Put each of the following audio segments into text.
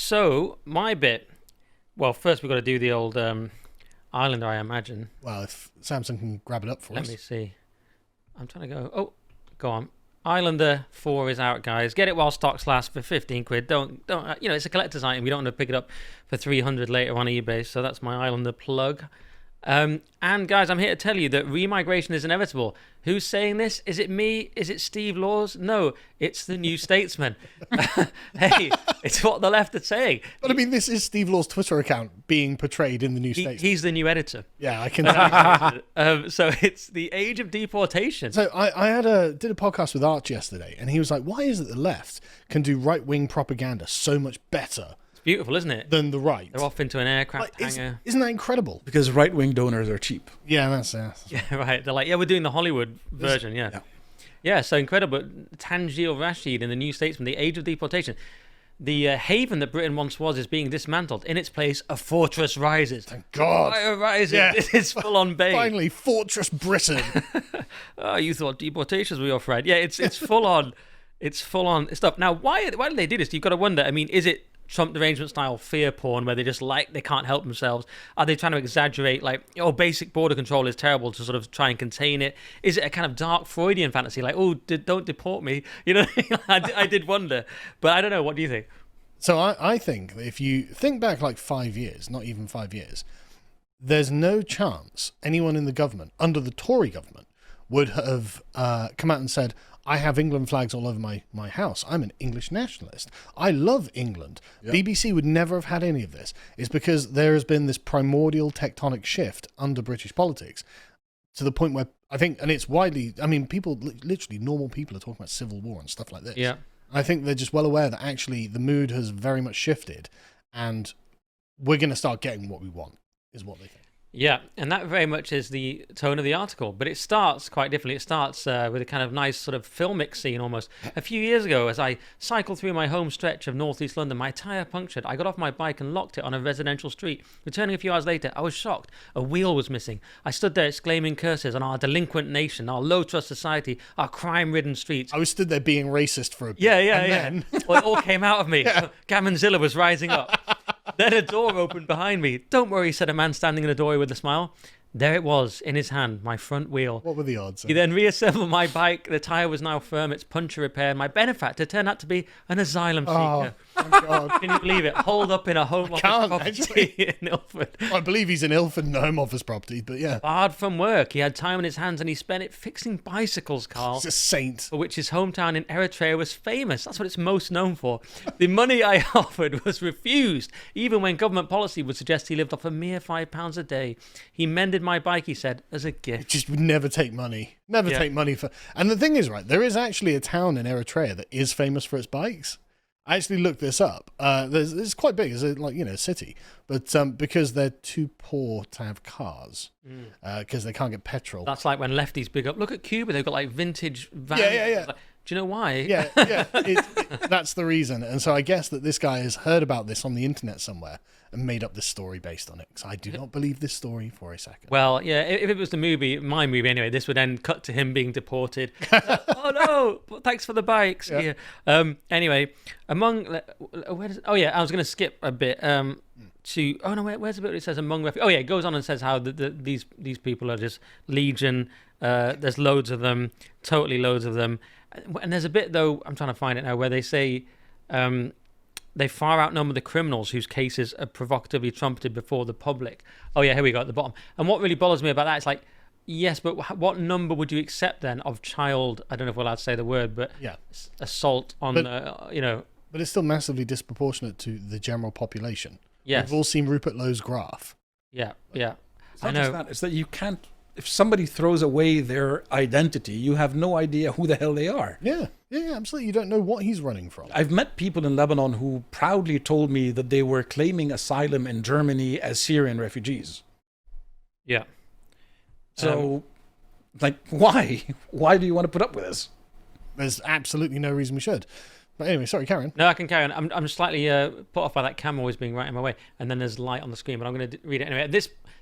So my bit. Well, first we've got to do the old Islander, I imagine. Well, if Samson can grab it up for us. Let me see. I'm trying to go. Oh, go on. Islander 4 is out, guys. Get it while stocks last for 15 quid. Don't. It's a collector's item. We don't want to pick it up for 300 later on eBay. So that's my Islander plug. And guys, I'm here to tell you that remigration is inevitable. Who's saying this? Is it me? Is it Steve Laws? No, it's the New Statesman. Hey, it's what the left are saying. But I mean, this is Steve Law's Twitter account being portrayed in the New Statesman. He's the new editor. Yeah, I can. So it's the age of deportation. So I did a podcast with Arch yesterday, and he was like, "Why is it the left can do right-wing propaganda so much better?" Beautiful, isn't it? Than the right. They're off into an aircraft hangar. Isn't that incredible? Because right-wing donors are cheap. Yeah, that's yeah, right. They're like, we're doing the Hollywood version, yeah. So incredible. Tanjil Rashid in the New Statesman, the age of deportation. The haven that Britain once was is being dismantled. In its place, a fortress rises. Thank God. Fire rises. Yeah. It's full on bait. Finally, Fortress Britain. Oh, you thought deportations were your friend. Yeah, it's full on. It's full on stuff. Now, why do they do this? You've got to wonder. I mean, is it Trump derangement style fear porn where they just they can't help themselves? Are they trying to exaggerate basic border control is terrible to sort of try and contain it? Is it a kind of dark Freudian fantasy don't deport me? I did wonder, but I don't know. What do you think? So I think that if you think back 5 years, not even 5 years, there's no chance anyone in the government under the Tory government would have come out and said, I have England flags all over my house. I'm an English nationalist. I love England. Yep. BBC would never have had any of this. It's because there has been this primordial tectonic shift under British politics to the point where I think, and it's widely, I mean, people, literally normal people are talking about civil war and stuff like this. Yeah. I think they're just well aware that actually the mood has very much shifted and we're going to start getting what we want, is what they think. Yeah, and that very much is the tone of the article, but it starts quite differently. It starts with a kind of nice sort of filmic scene almost. A few years ago, as I cycled through my home stretch of northeast London, my tyre punctured. I got off my bike and locked it on a residential street. Returning a few hours later, I was shocked. A wheel was missing. I stood there exclaiming curses on our delinquent nation, our low-trust society, our crime-ridden streets. I was stood there being racist for a bit. Yeah. Then... Well, it all came out of me. Yeah. Gammonzilla was rising up. Then a door opened behind me. Don't worry, said a man standing in the doorway with a smile. There it was, in his hand, my front wheel. What were the odds? He then reassembled my bike. The tyre was now firm, its puncture repaired. My benefactor turned out to be an asylum seeker. Oh, thank God. Can you believe it? Holed up in a home office property in Ilford. I believe he's in Ilford, in a home office property, but yeah. Barred from work. He had time on his hands and he spent it fixing bicycles, Carl. He's a saint. For which his hometown in Eritrea was famous. That's what it's most known for. The money I offered was refused, even when government policy would suggest he lived off a mere £5 a day. He mended my bike, he said, as a gift. It just would never take money. Never take money for... And the thing is, right, there is actually a town in Eritrea that is famous for its bikes. I actually looked this up. It's quite big. It's a city. But because they're too poor to have cars, because they can't get petrol. That's like when lefties big up. Look at Cuba. They've got like vintage vans. Yeah. Like, do you know why? Yeah. That's the reason. And so I guess that this guy has heard about this on the internet somewhere and made up this story based on it. Because I do not believe this story for a second. Well, yeah, if it was my movie anyway, this would then cut to him being deported. Oh no! Thanks for the bikes. Yeah. Anyway, I was going to skip a bit. Where's the bit where it says among refugees? Oh yeah, it goes on and says how these people are just legion. There's loads of them, totally loads of them. And there's a bit though, I'm trying to find it now, where they say they far outnumber the criminals whose cases are provocatively trumpeted before the public. Oh yeah, here we go at the bottom. And what really bothers me about that is like, yes, but what number would you accept then of child? I don't know if we're allowed to say the word, but assault on But it's still massively disproportionate to the general population. Yes. We've all seen Rupert Lowe's graph. Yeah. It's not just that. It's that you can't... If somebody throws away their identity, you have no idea who the hell they are. Yeah, absolutely. You don't know what he's running from. I've met people in Lebanon who proudly told me that they were claiming asylum in Germany as Syrian refugees. Yeah. So, why? Why do you want to put up with this? There's absolutely no reason we should. But anyway, sorry, Karen. No, I can carry on. I'm slightly put off by that camera always being right in my way, and then there's light on the screen, but I'm going to read it anyway.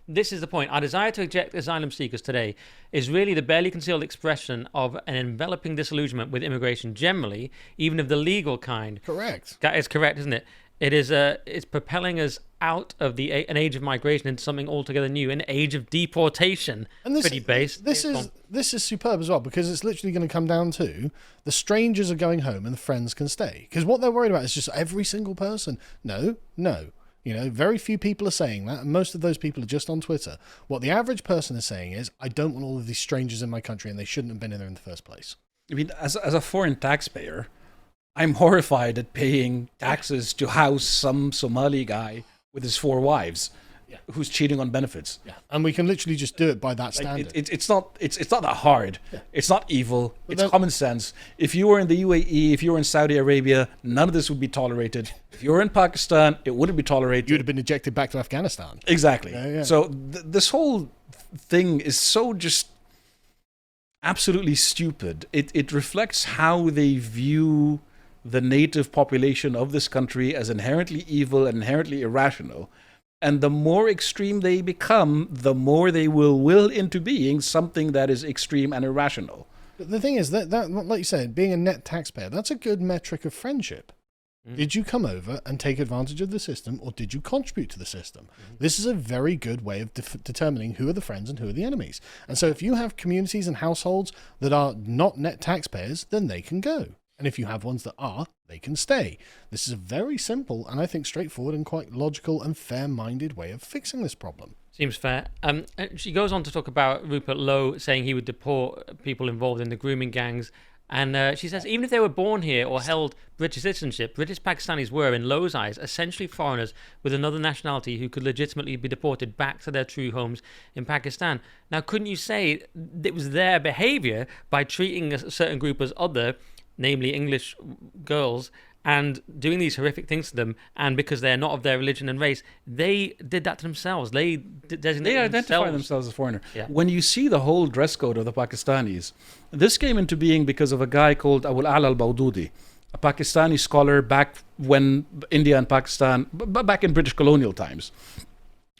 This is the point. Our desire to eject asylum seekers today is really the barely concealed expression of an enveloping disillusionment with immigration generally, even of the legal kind. Correct. That is correct, isn't it? it's propelling us out of an age of migration into something altogether new, an age of deportation. And this, pretty base. This is superb as well, because it's literally going to come down to the strangers are going home and the friends can stay. Because what they're worried about is just every single person. No. Very few people are saying that, and most of those people are just on Twitter. What the average person is saying is, I don't want all of these strangers in my country, and they shouldn't have been in there in the first place. I mean, as a foreign taxpayer, I'm horrified at paying taxes to house some Somali guy with his 4 wives, who's cheating on benefits. Yeah, and we can literally just do it by that standard. It's not that hard. Yeah. It's not evil. It's common sense. If you were in the UAE, if you were in Saudi Arabia, none of this would be tolerated. If you were in Pakistan, it wouldn't be tolerated. You would have been ejected back to Afghanistan. Exactly. Yeah. So this whole thing is so just absolutely stupid. It reflects how they view the native population of this country as inherently evil and inherently irrational. And the more extreme they become, the more they will will into being something that is extreme and irrational. But the thing is that, like you said, being a net taxpayer, that's a good metric of friendship. Did you come over and take advantage of the system, or did you contribute to the system? This is a very good way of determining who are the friends and who are the enemies. And so if you have communities and households that are not net taxpayers, then they can go. And if you have ones that are, they can stay. This is a very simple and I think straightforward and quite logical and fair-minded way of fixing this problem. Seems fair. She goes on to talk about Rupert Lowe saying he would deport people involved in the grooming gangs. And she says, even if they were born here or held British citizenship, British Pakistanis were, in Lowe's eyes, essentially foreigners with another nationality who could legitimately be deported back to their true homes in Pakistan. Now, couldn't you say it was their behaviour by treating a certain group as other, namely English girls, and doing these horrific things to them, and because they're not of their religion and race, they did that to themselves. They identify themselves as foreigner. Yeah. When you see the whole dress code of the Pakistanis, this came into being because of a guy called Abul A'la al-Bawdudi, a Pakistani scholar back when India and Pakistan, back in British colonial times,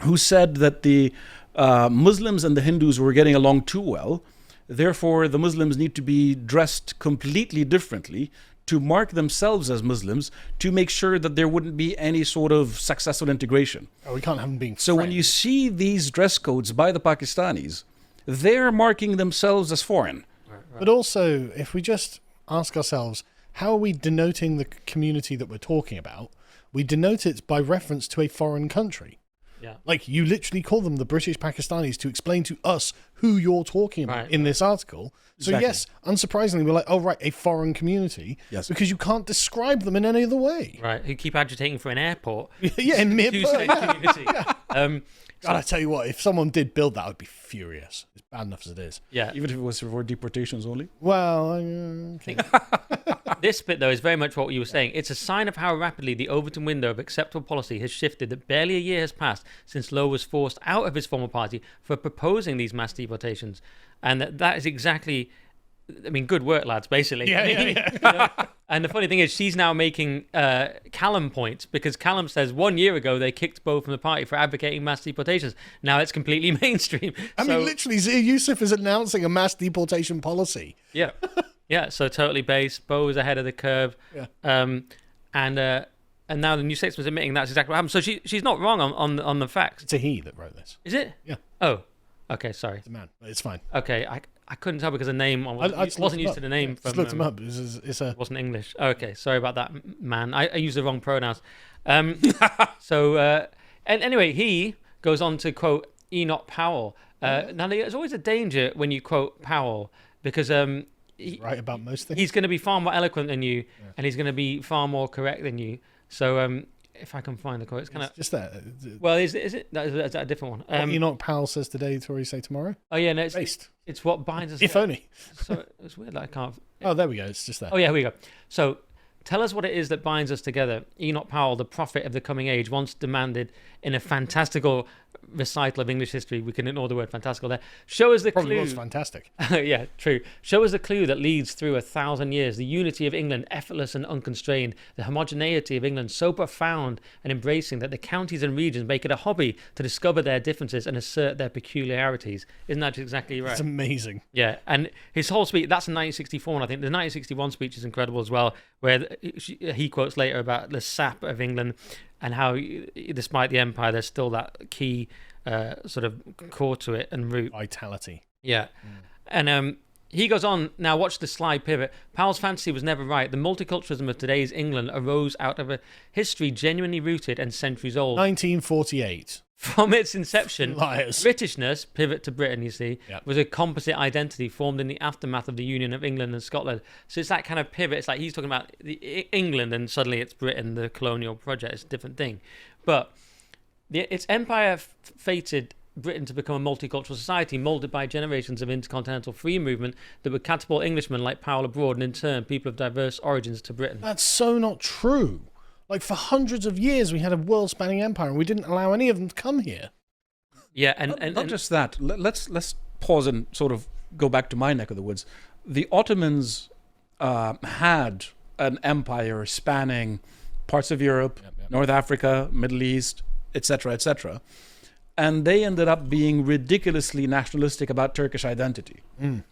who said that the Muslims and the Hindus were getting along too well. Therefore, the Muslims need to be dressed completely differently to mark themselves as Muslims, to make sure that there wouldn't be any sort of successful integration. Oh, we can't have them being So when you see these dress codes by the Pakistanis, they're marking themselves as foreign. Right. But also, if we just ask ourselves, how are we denoting the community that we're talking about? We denote it by reference to a foreign country. Yeah. Like, you literally call them the British Pakistanis to explain to us who you're talking about in this article. So Exactly. yes, unsurprisingly, we're like, oh, right, a foreign community. Yes. Because you can't describe them in any other way. Right, who keep agitating for an airport. Yeah, in mere Two-state community. God, I tell you what, if someone did build that, I'd be furious. It's bad enough as it is. Yeah. Even if it was for deportations only. Well, This bit, though, is very much what you were saying. It's a sign of how rapidly the Overton window of acceptable policy has shifted, that barely a year has passed since Lowe was forced out of his former party for proposing these mass deportations. And that is exactly... I mean, good work, lads, basically. Yeah. You know? And the funny thing is, she's now making Callum points, because Callum says 1 year ago they kicked Bo from the party for advocating mass deportations. Now it's completely mainstream. I mean, literally, Zia Yusuf is announcing a mass deportation policy. Yeah. Yeah, so totally based. Bo is ahead of the curve. Yeah. And now the New Statesman's admitting that's exactly what happened. So she's not wrong on the facts. It's a he that wrote this. Is it? Yeah. Oh, okay, sorry. It's a man, but it's fine. Okay, I couldn't tell because the name, I wasn't used to the name. Just looked him up. It wasn't English. Okay, sorry about that, man. I used the wrong pronouns. And anyway, he goes on to quote Enoch Powell. Now, there's always a danger when you quote Powell, because he's right about most things. He's going to be far more eloquent than you, and he's going to be far more correct than you. So if I can find the quote, it's kind of just that. Well, is it? Is that a different one? What Enoch Powell says today, Tory say tomorrow. Oh yeah, no, Based. It's what binds us. If only. So it's weird that I can't. Oh, there we go. It's just there. Oh yeah, here we go. So tell us what it is that binds us together. Enoch Powell, the prophet of the coming age, once demanded in a fantastical recital of English history, we can ignore the word fantastical there. Show us the Probably clue. was fantastic. Yeah, true. Show us the clue that leads through 1,000 years. The unity of England, effortless and unconstrained. The homogeneity of England, so profound and embracing that the counties and regions make it a hobby to discover their differences and assert their peculiarities. Isn't that exactly right? It's amazing. Yeah, and his whole speech, that's in 1964, and I think the 1961 speech is incredible as well, where he quotes later about the sap of England and how, despite the empire, there's still that key sort of core to it and root. Vitality. Yeah. And he goes on, now watch the slide pivot. Powell's fantasy was never right. The multiculturalism of today's England arose out of a history genuinely rooted and centuries old. 1948. From its inception, Liars. Britishness, pivot to Britain, you see, Yep. was a composite identity formed in the aftermath of the union of England and Scotland. So it's that kind of pivot. It's like he's talking about England and suddenly it's Britain, the colonial project. It's a different thing. But its empire fated Britain to become a multicultural society moulded by generations of intercontinental free movement that would catapult Englishmen like Powell abroad and in turn people of diverse origins to Britain. That's so not true. Like, for hundreds of years, we had a world-spanning empire, and we didn't allow any of them to come here. Yeah, not just that. Let's pause and sort of go back to my neck of the woods. The Ottomans had an empire spanning parts of Europe, North Africa, Middle East, etc., etc., and they ended up being ridiculously nationalistic about Turkish identity. And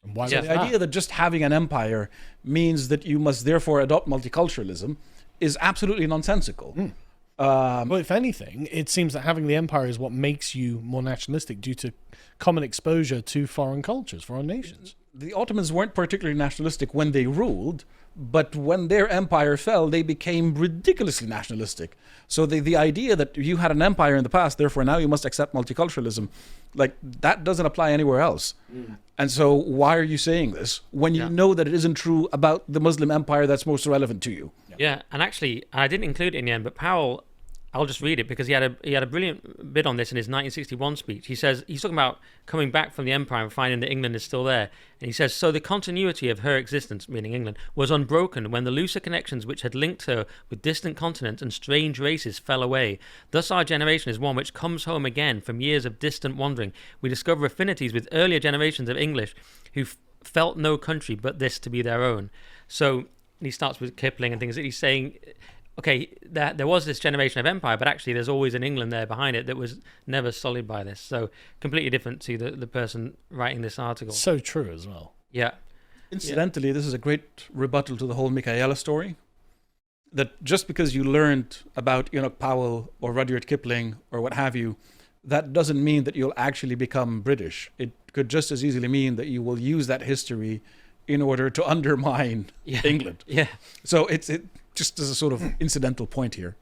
why So was the that? idea that just having an empire means that you must therefore adopt multiculturalism is absolutely nonsensical. Well, if anything, it seems that having the empire is what makes you more nationalistic due to common exposure to foreign cultures, foreign nations. The Ottomans weren't particularly nationalistic when they ruled, but when their empire fell, they became ridiculously nationalistic. So the idea that you had an empire in the past, therefore now you must accept multiculturalism, like that doesn't apply anywhere else. And so why are you saying this when you know that it isn't true about the Muslim empire that's most relevant to you? Yeah, and actually, I didn't include it in the end, but Powell, I'll just read it because he had a brilliant bit on this in his 1961 speech. He says, he's talking about coming back from the empire and finding that England is still there. And he says, so the continuity of her existence, meaning England, was unbroken when the looser connections which had linked her with distant continents and strange races fell away. Thus our generation is one which comes home again from years of distant wandering. We discover affinities with earlier generations of English who felt no country but this to be their own. So he starts with Kipling and things that he's saying, okay, there was this generation of empire, but actually there's always an England there behind it that was never sullied by this. So completely different to the person writing this article. So true as well. Yeah. Incidentally, this is a great rebuttal to the whole Michaela story. That just because you learned about Enoch Powell or Rudyard Kipling or what have you, that doesn't mean that you'll actually become British. It could just as easily mean that you will use that history in order to undermine England. Yeah. So it just as a sort of incidental point here.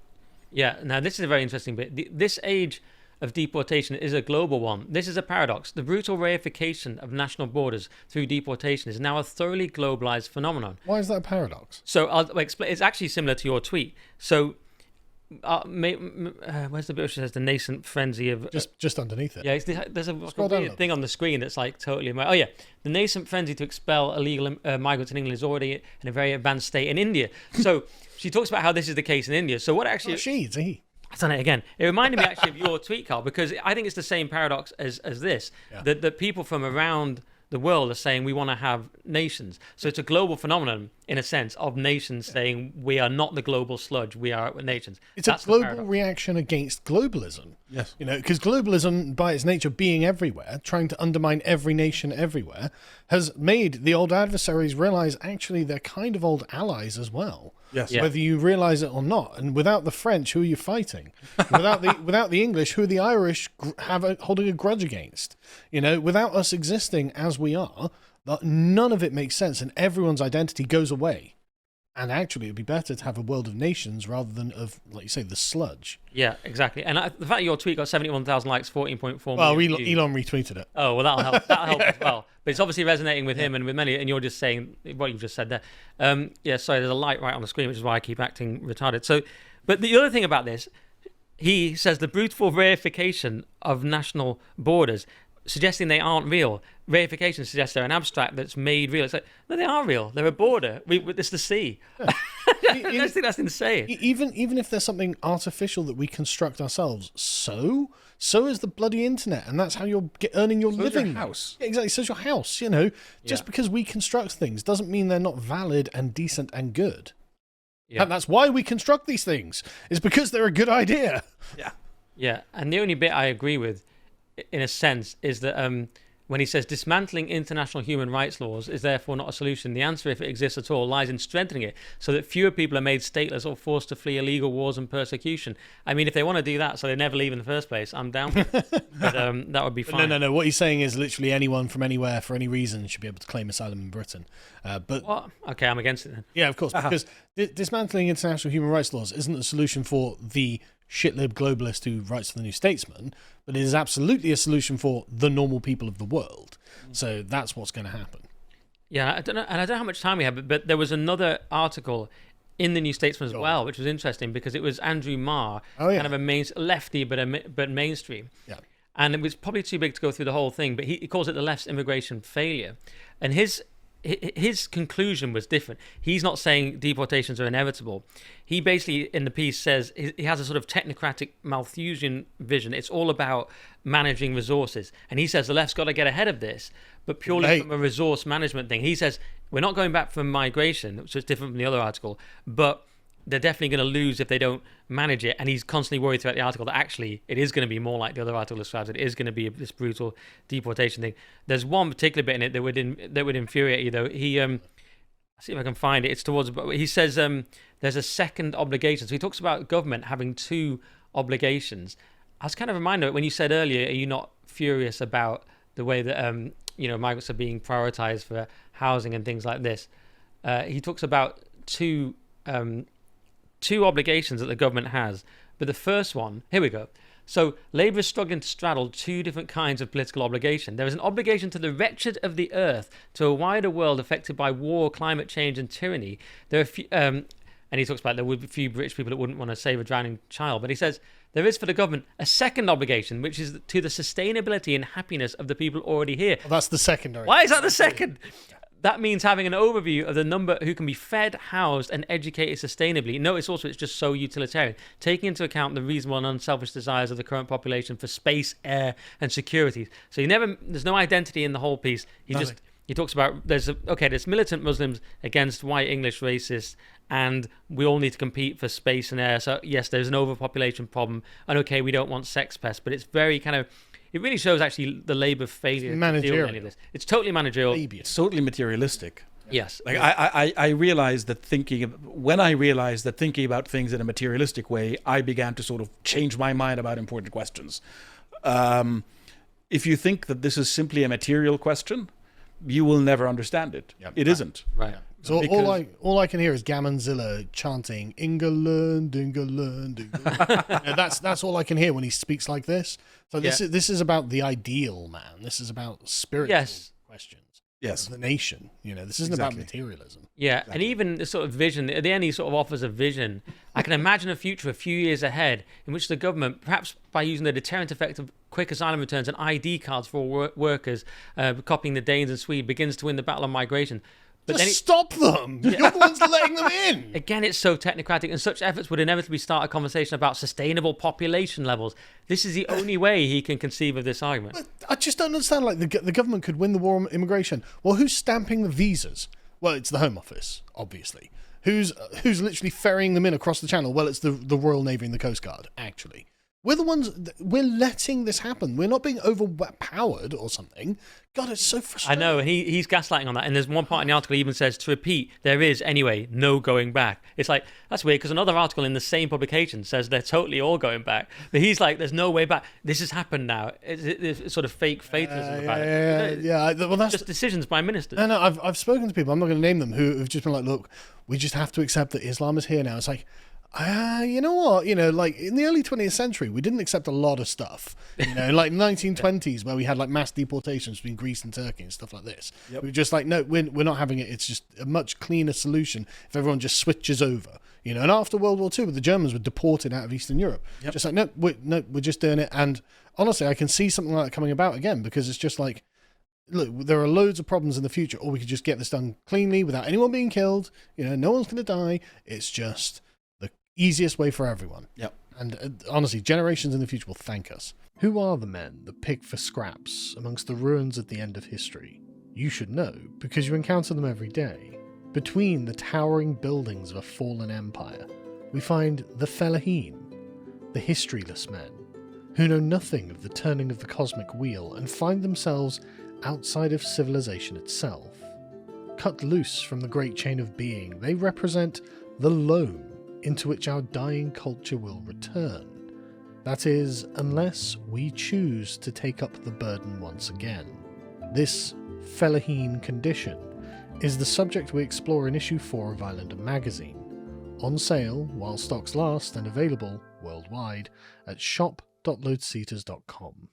Yeah. Now, this is a very interesting bit. This age of deportation is a global one. This is a paradox. The brutal reification of national borders through deportation is now a thoroughly globalized phenomenon. Why is that a paradox? So I'll explain. It's actually similar to your tweet. So where's the bit which says the nascent frenzy of Just underneath it. yeah, there's a Scroll down a weird little. thing on the screen that's like totally oh yeah, the nascent frenzy to expel illegal migrants in England is already in a very advanced state in India. So she talks about how this is the case in India. So what actually It's he. I've done it again. It reminded me actually of your tweet, Carl, because I think it's the same paradox as this. Yeah. That people from around the world are saying we want to have nations. So it's a global phenomenon, in a sense, of nations saying we are not the global sludge, we are nations. It's That's a the global paradox. reaction against globalism. Yes. You know, because globalism, by its nature being everywhere, trying to undermine every nation everywhere, has made the old adversaries realize actually they're kind of old allies as well. Yes. Yeah. Whether you realize it or not. And without the French, who are you fighting? Without the English, who are the Irish holding a grudge against? You know, without us existing as we are, none of it makes sense, and everyone's identity goes away. And actually, it'd be better to have a world of nations rather than of, like you say, the sludge. Yeah, exactly. And the fact your tweet got 71,000 likes, 14.4 Well, million views. Elon retweeted it. Oh, well, that'll help. That'll help as well. But it's obviously resonating with him and with many, and you're just saying what you've just said there. Yeah, sorry, there's a light right on the screen, which is why I keep acting retarded. So, but the other thing about this, he says the brutal reification of national borders suggesting they aren't real. Reification suggests they're an abstract that's made real. It's like, no, they are real. They're a border. It's the sea. Yeah. I just think that's insane. Even if there's something artificial that we construct ourselves, so is the bloody internet, and that's how you're earning your living. Your house. Yeah, exactly. So's your house. Just because we construct things doesn't mean they're not valid and decent and good. Yeah. And that's why we construct these things. Is because they're a good idea. Yeah. Yeah, and the only bit I agree with, in a sense, is that when he says dismantling international human rights laws is therefore not a solution, the answer, if it exists at all, lies in strengthening it so that fewer people are made stateless or forced to flee illegal wars and persecution. I mean, if they want to do that so they never leave in the first place, I'm down with it. But that would be fine. No. What he's saying is literally anyone from anywhere for any reason should be able to claim asylum in Britain. But what? Okay, I'm against it then. Yeah, of course, because dismantling international human rights laws isn't a solution for the shitlib globalist who writes for the New Statesman, but it is absolutely a solution for the normal people of the world. So that's what's going to happen. Yeah, I don't know how much time we have, but there was another article in the New Statesman as well, which was interesting because it was Andrew Marr, kind of a lefty but mainstream. Yeah. And it was probably too big to go through the whole thing, but he calls it the left's immigration failure. And his conclusion was different. He's not saying deportations are inevitable. He basically, in the piece, says he has a sort of technocratic Malthusian vision. It's all about managing resources. And he says the left's got to get ahead of this, but purely from a resource management thing. He says we're not going back from migration, which is different from the other article, but they're definitely going to lose if they don't manage it. And he's constantly worried throughout the article that actually it is going to be more like the other article describes it. It is going to be this brutal deportation thing. There's one particular bit in it that would infuriate you, though. He I'll see if I can find it. It's towards. He says there's a second obligation. So he talks about government having two obligations. I was kind of reminded when you said earlier, are you not furious about the way that migrants are being prioritized for housing and things like this? He talks about two obligations that the government has, but the first one, here we go. So Labour is struggling to straddle two different kinds of political obligation. There is an obligation to the wretched of the earth, to a wider world affected by war, climate change and tyranny. There are few, and he talks about there would be few rich people that wouldn't want to save a drowning child, but he says there is for the government a second obligation, which is to the sustainability and happiness of the people already here. Well, that's the secondary. Why is that the second? That means having an overview of the number who can be fed, housed, and educated sustainably. Notice also it's just so utilitarian, taking into account the reasonable and unselfish desires of the current population for space, air, and security. So there's no identity in the whole piece. He talks about there's militant Muslims against white English racists, and we all need to compete for space and air. So yes, there's an overpopulation problem, and okay, we don't want sex pests, but it's very kind of. It really shows actually the Labour failure to deal with any of this. It's totally managerial. It's totally materialistic. Yes. Like I realized that thinking about things in a materialistic way, I began to sort of change my mind about important questions. If you think that this is simply a material question, you will never understand it. Yep. It isn't. Right. So all I can hear is Gammonzilla chanting England, England, England. That's all I can hear when he speaks like this. So this is about the ideal, man. This is about spiritual questions. Yes. Of the nation. This isn't about materialism. Yeah, exactly. And even the sort of vision, at the end he sort of offers a vision. I can imagine a future a few years ahead in which the government, perhaps by using the deterrent effect of quick asylum returns and ID cards for all workers, copying the Danes and Swedes, begins to win the battle on migration. But then stop them! You're the ones letting them in! Again, it's so technocratic, and such efforts would inevitably start a conversation about sustainable population levels. This is the only way he can conceive of this argument. But I just don't understand. Like, the government could win the war on immigration. Well, who's stamping the visas? Well, it's the Home Office, obviously. Who's literally ferrying them in across the channel? Well, it's the Royal Navy and the Coast Guard, actually. We're the ones, we're letting this happen. We're not being overpowered or something. God, it's so frustrating. I know, and he's gaslighting on that. And there's one part in the article he even says, to repeat, there is, anyway, no going back. It's like, that's weird, because another article in the same publication says they're totally all going back. But he's like, there's no way back. This has happened now. It's sort of fake fatalism about it. Yeah. Well, that's just decisions by ministers. No, I've spoken to people, I'm not going to name them, who have just been like, look, we just have to accept that Islam is here now. It's like, you know what? Like in the early 20th century, we didn't accept a lot of stuff. Like 1920s, where we had like mass deportations between Greece and Turkey and stuff like this. Yep. We were just like, no, we're not having it. It's just a much cleaner solution if everyone just switches over. You know, and after World War II, the Germans were deported out of Eastern Europe. Yep. Just like, no, we're just doing it. And honestly, I can see something like that coming about again, because it's just like, look, there are loads of problems in the future, or we could just get this done cleanly without anyone being killed. You know, no one's going to die. It's just the easiest way for everyone. Yep. And honestly, generations in the future will thank us. Who are the men that pick for scraps amongst the ruins at the end of history? You should know, because you encounter them every day. Between the towering buildings of a fallen empire, we find the Fellaheen, the historyless men, who know nothing of the turning of the cosmic wheel and find themselves outside of civilization itself. Cut loose from the great chain of being, they represent the loam into which our dying culture will return. That is, unless we choose to take up the burden once again. This Fellaheen condition is the subject we explore in issue 4 of Islander magazine, on sale while stocks last and available worldwide at shop.loadseaters.com.